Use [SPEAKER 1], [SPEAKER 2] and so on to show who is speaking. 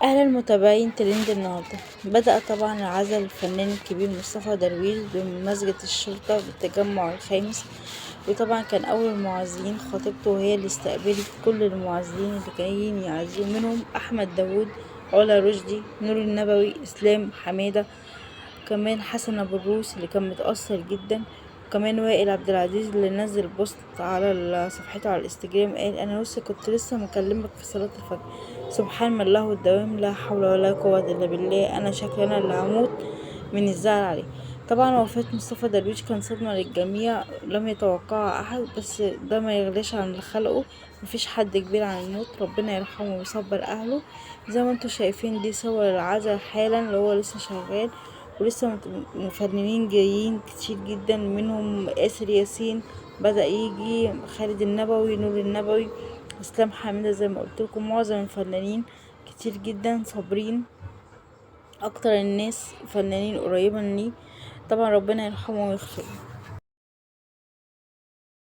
[SPEAKER 1] أهلا متابعين ترند النهاردة. بدأ طبعا العزاء الفنان الكبير مصطفى درويش بمسجد الشرطة بالتجمع الخامس، وطبعا كان أول المعزيين خطيبته، وهي اللي استقبلت كل المعزيين اللي جايين يعزوا، منهم أحمد داوود، علا رشدي، نور النبوي، إسلام حمادة، كمان حسن أبو الروس اللي كان متأثر جدا، وكمان وائل عبد العزيز اللي نزل بوست على صفحته على الانستجرام قال: انا كنت لسه مكلمك في صلاة الفجر، سبحان من له الدوام، لا حول ولا قوة الا بالله، انا شكلي انا اللي هموت من الزعل عليه. طبعا وفاة مصطفى درويش كان صدمة للجميع لم يتوقعها احد، بس ده ما يغلاش عن اللي خلقه، مفيش حد كبير عن الموت، ربنا يرحمه ويصبر اهله. زي ما انتوا شايفين دي صور العزا حالا اللي هو لسه شغال، ولسه مفنانين جايين كتير جدا، منهم آسر ياسين بدأ يجي، خالد النبوي، نور النبوي، اسلام حميدة، زي ما قلت لكم معظم الفنانين كتير جدا صابرين، اكتر الناس فنانين قريبة مني. طبعا ربنا يرحمه ويغفره.